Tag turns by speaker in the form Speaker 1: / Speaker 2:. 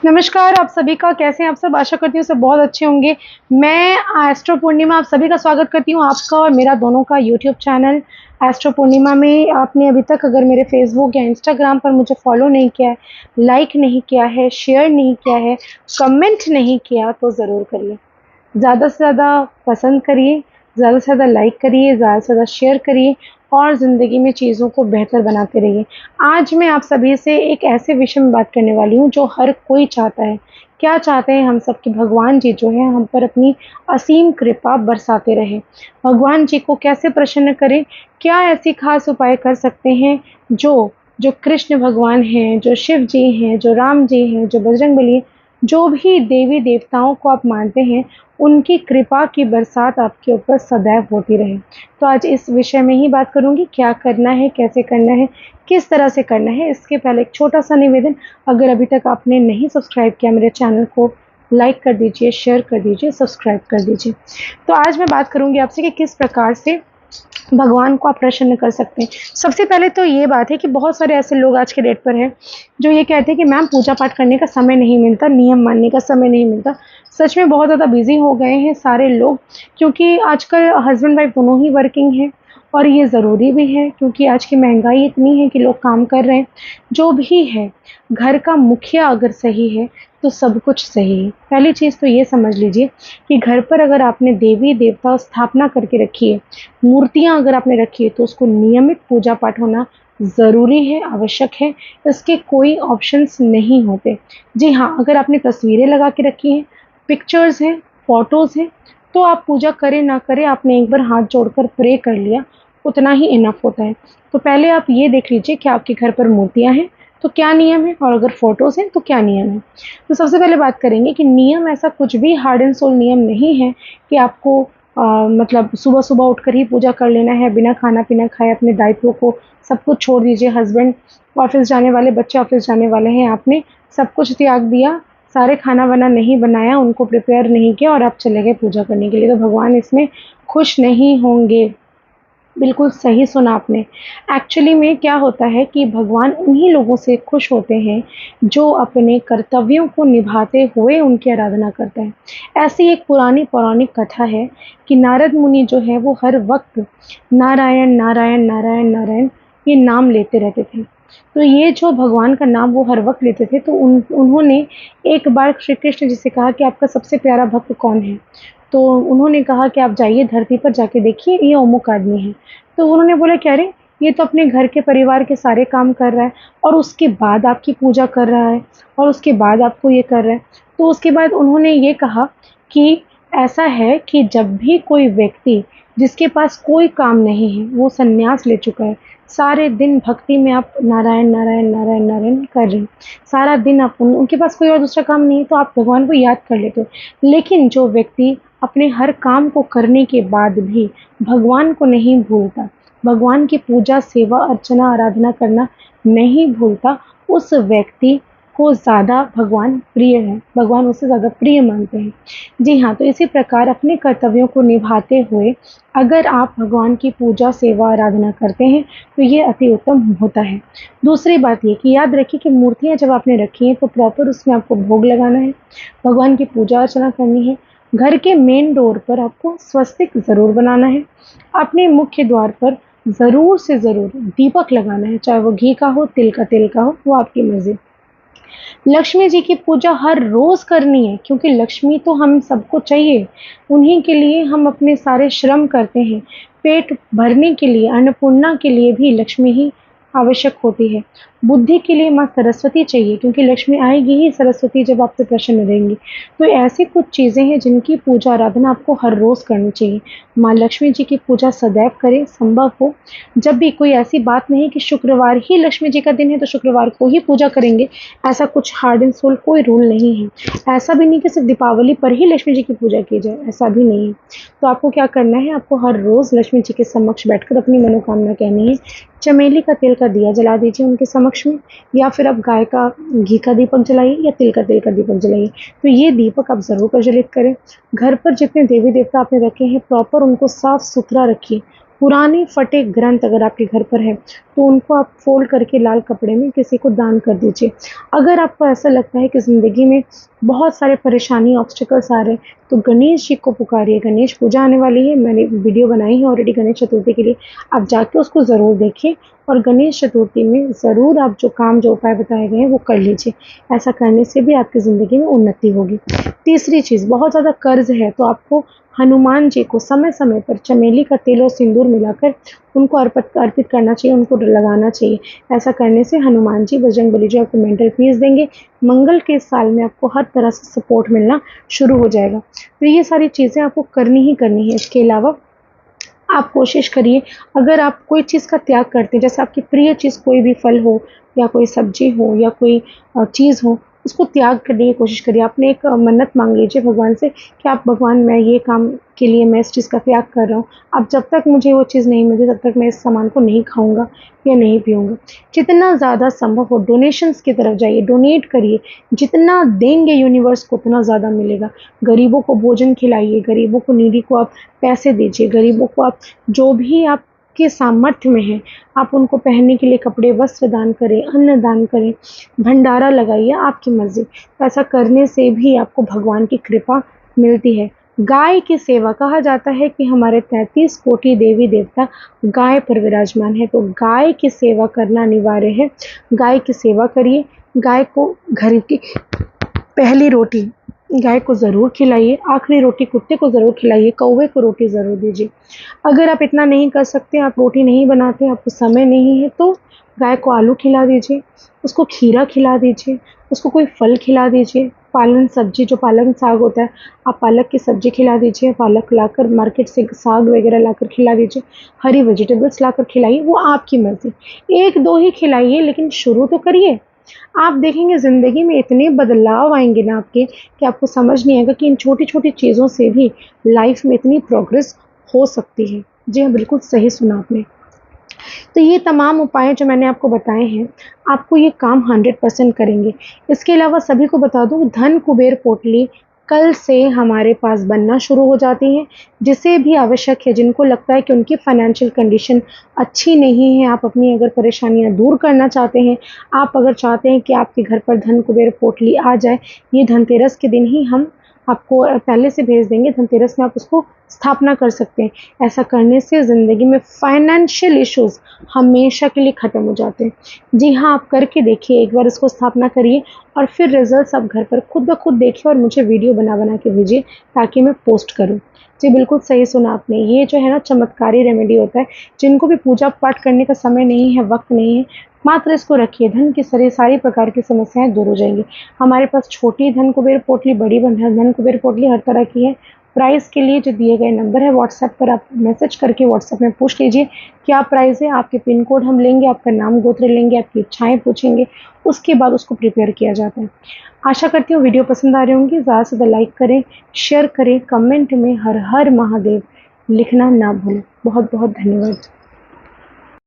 Speaker 1: नमस्कार आप सभी का, कैसे हैं आप सब? आशा करती हूँ सब बहुत अच्छे होंगे। मैं एस्ट्रो पूर्णिमा आप सभी का स्वागत करती हूँ, आपका और मेरा दोनों का यूट्यूब चैनल एस्ट्रो पूर्णिमा में। आपने अभी तक अगर मेरे फेसबुक या इंस्टाग्राम पर मुझे फॉलो नहीं किया है, लाइक नहीं किया है, शेयर नहीं किया है, कमेंट नहीं किया तो ज़रूर करिए। ज़्यादा से ज़्यादा पसंद करिए, ज़्यादा से ज़्यादा लाइक करिए, ज़्यादा से ज़्यादा शेयर करिए और ज़िंदगी में चीज़ों को बेहतर बनाते रहिए। आज मैं आप सभी से एक ऐसे विषय में बात करने वाली हूँ जो हर कोई चाहता है। क्या चाहते हैं हम सब कि भगवान जी जो है हम पर अपनी असीम कृपा बरसाते रहें। भगवान जी को कैसे प्रसन्न करें? क्या ऐसी ख़ास उपाय कर सकते हैं जो जो कृष्ण भगवान हैं, जो शिव जी हैं, जो राम जी हैं, जो बजरंगबली हैं, जो भी देवी देवताओं को आप मानते हैं, उनकी कृपा की बरसात आपके ऊपर सदैव होती रहे। तो आज इस विषय में ही बात करूँगी, क्या करना है, कैसे करना है, किस तरह से करना है। इसके पहले एक छोटा-सा निवेदन, अगर अभी तक आपने नहीं सब्सक्राइब किया मेरे चैनल को, लाइक कर दीजिए, शेयर कर दीजिए, सब्सक्राइब कर दीजिए। तो आज मैं बात करूँगी आपसे कि किस प्रकार से भगवान को आप प्रसन्न कर सकते हैं। सबसे पहले तो ये बात है कि बहुत सारे ऐसे लोग आज के डेट पर हैं, जो ये कहते हैं कि मैम पूजा पाठ करने का समय नहीं मिलता, नियम मानने का समय नहीं मिलता। सच में बहुत ज़्यादा बिज़ी हो गए हैं सारे लोग, क्योंकि आजकल हस्बैंड वाइफ दोनों ही वर्किंग हैं और ये ज़रूरी भी है क्योंकि आज की महँगाई इतनी है कि लोग काम कर रहे हैं। जो भी है, घर का मुखिया अगर सही है, तो सब कुछ सही है। पहली चीज़ तो ये समझ लीजिए कि घर पर अगर आपने देवी-देवता स्थापना करके रखी है, मूर्तियाँ अगर आपने रखी है, तो उसको नियमित पूजा-पाठ होना ज़रूरी है, आवश्यक है। इसके कोई ऑप्शंस नहीं होते। जी हाँ, अगर आपने तस्वीरें लगा के रखी हैं, पिक्चर्स हैं, फ़ोटोज़ हैं, तो आप पूजा करें ना करें, आपने एक बार हाथ जोड़कर प्रे कर लिया, उतना ही इनफ होता है। तो पहले आप ये देख लीजिए कि आपके घर पर मूर्तियाँ हैं, तो क्या नियम है, और अगर फ़ोटोज़ हैं, तो क्या नियम है। तो सबसे पहले बात करेंगे कि नियम ऐसा कुछ भी हार्ड एंड सोल नियम नहीं है कि आपको मतलब सुबह-सुबह उठकर ही पूजा कर लेना है, बिना खाना-पीना खाए अपने दायित्वों को सब कुछ छोड़ दीजिए। हस्बैंड ऑफ़िस जाने वाले, बच्चे ऑफ़िस जाने वाले हैं, आपने सब कुछ त्याग दिया, सारे खाना-वाना नहीं बनाया, उनको प्रिपेयर नहीं किया और आप चले गए पूजा करने के लिए, तो भगवान इसमें खुश नहीं होंगे। बिल्कुल सही सुना आपने। एक्चुअली में क्या होता है कि भगवान उन्हीं लोगों से खुश होते हैं, जो अपने कर्तव्यों को निभाते हुए उनकी आराधना करते हैं। ऐसी एक पुरानी पौराणिक कथा है कि नारद मुनि जो है वो हर वक़्त नारायण, नारायण, नारायण, नारायण ये नाम लेते रहते थे। तो ये जो भगवान का नाम वो हर वक़्त लेते थे, तो उन्होंने एक बार श्री कृष्ण जी से कहा कि आपका सबसे प्यारा भक्त कौन है? तो उन्होंने कहा कि आप जाइए धरती पर जाके देखिए, ये अमुक आदमी है। तो उन्होंने बोला कि अरे! ये तो अपने घर के परिवार के सारे काम कर रहा है और उसके बाद आपकी पूजा कर रहा है और उसके बाद आपको ये कर रहा है। तो उसके बाद उन्होंने ये कहा कि ऐसा है कि जब भी कोई व्यक्ति जिसके पास कोई काम नहीं है, वो संन्यास ले चुका है, सारे दिन भक्ति में आप नारायण, नारायण, नारायण, नारायण कर रहे हैं। सारा दिन आप उनके पास कोई और दूसरा काम नहीं है, तो आप भगवान को याद कर लेते हो। लेकिन जो व्यक्ति अपने हर काम को करने के बाद भी भगवान को नहीं भूलता, भगवान की पूजा, सेवा, अर्चना, आराधना करना नहीं भूलता, उस व्यक्ति को ज़्यादा भगवान प्रिय है, भगवान उससे ज़्यादा प्रिय मानते हैं। जी हाँ, तो इसी प्रकार अपने कर्तव्यों को निभाते हुए अगर आप भगवान की पूजा, सेवा, आराधना करते हैं, तो ये अति उत्तम होता है। दूसरी बात ये कि याद रखिए कि मूर्तियाँ जब आपने रखी हैं, तो प्रॉपर उसमें आपको भोग लगाना है, भगवान की पूजा अर्चना करनी है। घर के मेन डोर पर आपको स्वस्तिक ज़रूर बनाना है। अपने मुख्य द्वार पर ज़रूर से ज़रूर दीपक लगाना है, चाहे वो घी का हो, तिल का तेल का हो, वो आपकी मर्ज़ी। लक्ष्मी जी की पूजा हर रोज़ करनी है क्योंकि लक्ष्मी तो हम सबको चाहिए। उन्हीं के लिए हम अपने सारे श्रम करते हैं। पेट भरने के लिए, अन्नपूर्णा के लिए भी लक्ष्मी ही आवश्यक होती है। बुद्धि के लिए माँ सरस्वती चाहिए क्योंकि लक्ष्मी आएगी ही सरस्वती जब आपसे प्रसन्न रहेंगी। तो ऐसी कुछ चीज़ें हैं जिनकी पूजा आराधना आपको हर रोज़ करनी चाहिए। माँ लक्ष्मी जी की पूजा सदैव करें, संभव हो। जब भी कोई ऐसी बात नहीं कि शुक्रवार ही लक्ष्मी जी का दिन है तो शुक्रवार को ही पूजा करेंगे, ऐसा कुछ हार्ड एंड सोल कोई रूल नहीं है। ऐसा भी नहीं कि सिर्फ दीपावली पर ही लक्ष्मी जी की पूजा की जाए, ऐसा भी नहीं है। तो आपको क्या करना है, आपको हर रोज़ लक्ष्मी जी के समक्ष बैठकर अपनी मनोकामना कहनी है। चमेली का तेल का दिया जला दीजिए उनके समक्ष में, या फिर आप गाय का घी का दीपक जलाइए या तिल का तेल का दीपक जलाइए। तो ये दीपक आप ज़रूर प्रज्वलित करें। घर पर जितने देवी देवता आपने रखे हैं प्रॉपर उनको साफ सुथरा रखिए, पुराने फटे ग्रंथ अगर आपके घर पर है तो उनको आप फोल्ड करके लाल कपड़े में किसी को दान कर दीजिए। अगर आपको ऐसा लगता है कि ज़िंदगी में बहुत सारे परेशानी ऑब्स्टिकल्स आ रहे हैं तो गणेश जी को पुकारिए। गणेश पूजा आने वाली है, मैंने वीडियो बनाई है ऑलरेडी गणेश चतुर्थी के लिए, आप जाके उसको ज़रूर देखिए और गणेश चतुर्थी में ज़रूर आप जो काम जो उपाय बताए गए हैं वो कर लीजिए। ऐसा करने से भी आपकी ज़िंदगी में उन्नति होगी। तीसरी चीज़, बहुत ज़्यादा कर्ज है तो आपको हनुमान जी को समय समय पर चमेली का तेल और सिंदूर मिलाकर उनको अर्पित करना चाहिए, उनको लगाना चाहिए। ऐसा करने से हनुमान जी, बजरंगबली जी आपको मेंटल पीस देंगे। मंगल के साल में आपको हर तरह से सपोर्ट मिलना शुरू हो जाएगा। तो ये सारी चीज़ें आपको करनी ही करनी है। इसके अलावा आप कोशिश करिए, अगर आप कोई चीज़ का त्याग करते हैं, जैसे आपकी प्रिय चीज़ कोई भी फल हो या कोई सब्जी हो या कोई चीज़ हो, उसको त्याग करने की कोशिश करिए। आपने एक मन्नत मांग लीजिए भगवान से कि आप भगवान, मैं ये काम के लिए मैं इस चीज़ का त्याग कर रहा हूँ, अब जब तक मुझे वो चीज़ नहीं मिलती तब तक मैं इस सामान को नहीं खाऊंगा या नहीं पीऊँगा। जितना ज़्यादा संभव हो डोनेशंस की तरफ जाइए, डोनेट करिए। जितना देंगे यूनिवर्स को उतना ज़्यादा मिलेगा। गरीबों को भोजन खिलाइए, गरीबों को, नीडी को आप पैसे दीजिए, गरीबों को आप जो भी आपके सामर्थ्य में है आप उनको पहनने के लिए कपड़े वस्त्र दान करें, अन्न दान करें, भंडारा लगाइए, आपकी मर्जी। ऐसा करने से भी आपको भगवान की कृपा मिलती है। गाय की सेवा, कहा जाता है कि हमारे 33 कोटि देवी देवता गाय पर विराजमान है, तो गाय की सेवा करना अनिवार्य है। गाय की सेवा करिए। गाय को घर की पहली रोटी गाय को ज़रूर खिलाइए, आखिरी रोटी कुत्ते को ज़रूर खिलाइए, कौवे को रोटी ज़रूर दीजिए। अगर आप इतना नहीं कर सकते, आप रोटी नहीं बनाते, आपको समय नहीं है, तो गाय को आलू खिला दीजिए, उसको खीरा खिला दीजिए, उसको कोई फल खिला दीजिए। पालन सब्जी, जो पालक साग होता है, आप पालक की सब्जी खिला दीजिए, पालक लाकर मार्केट से साग वगैरह लाकर खिला दीजिए, हरी वेजिटेबल्स लाकर खिलाइए, वो आपकी मर्ज़ी। 1-2 ही खिलाइए लेकिन शुरू तो करिए। आप देखेंगे ज़िंदगी में इतने बदलाव आएँगे ना आपके कि आपको समझ नहीं आएगा कि इन छोटी-छोटी चीज़ों से भी लाइफ़ में इतनी प्रोग्रेस हो सकती है। जी हाँ, बिल्कुल सही सुना आपने। तो ये तमाम उपाय जो मैंने आपको बताए हैं, आपको ये काम 100% करेंगे। इसके अलावा सभी को बता दूँ, धन कुबेर पोटली कल से हमारे पास बनना शुरू हो जाती है। जिसे भी आवश्यक है, जिनको लगता है कि उनकी फाइनेंशियल कंडीशन अच्छी नहीं है, आप अपनी अगर परेशानियाँ दूर करना चाहते हैं, आप अगर चाहते हैं कि आपके घर पर धन कुबेर पोटली आ जाए, ये धनतेरस के दिन ही हम आपको पहले से भेज देंगे। धनतेरस में आप उसको स्थापना कर सकते हैं। ऐसा करने से ज़िंदगी में फाइनेंशियल इश्यूज़ हमेशा के लिए ख़त्म हो जाते हैं। जी हाँ, आप करके देखिए, एक बार इसको स्थापना करिए और फिर रिज़ल्ट्स आप घर पर खुद ब खुद देखिए और मुझे वीडियो बना के भेजिए ताकि मैं पोस्ट करूँ। जी, बिल्कुल सही सुना आपने। ये जो है ना चमत्कारी रेमेडी होता है। जिनको भी पूजा पाठ करने का समय नहीं है, वक़्त नहीं है, मात्र इसको रखिए, धन की सारी प्रकार की समस्याएँ दूर हो जाएँगी। हमारे पास छोटी धन कुबेर पोटली, बड़ी धन कुबेर पोटली हर तरह की है। प्राइस के लिए जो दिए गए नंबर है व्हाट्सएप पर आप मैसेज करके व्हाट्सएप में पूछ लीजिए क्या प्राइस है। आपके पिन कोड हम लेंगे, आपका नाम गोत्र लेंगे, आपकी इच्छाएँ पूछेंगे, उसके बाद उसको प्रिपेयर किया जाता है। आशा करती हूँ वीडियो पसंद आ रही होंगी। ज़्यादा से ज़्यादा लाइक करें, शेयर करें, कमेंट में हर हर महादेव लिखना ना भूलें। बहुत बहुत धन्यवाद।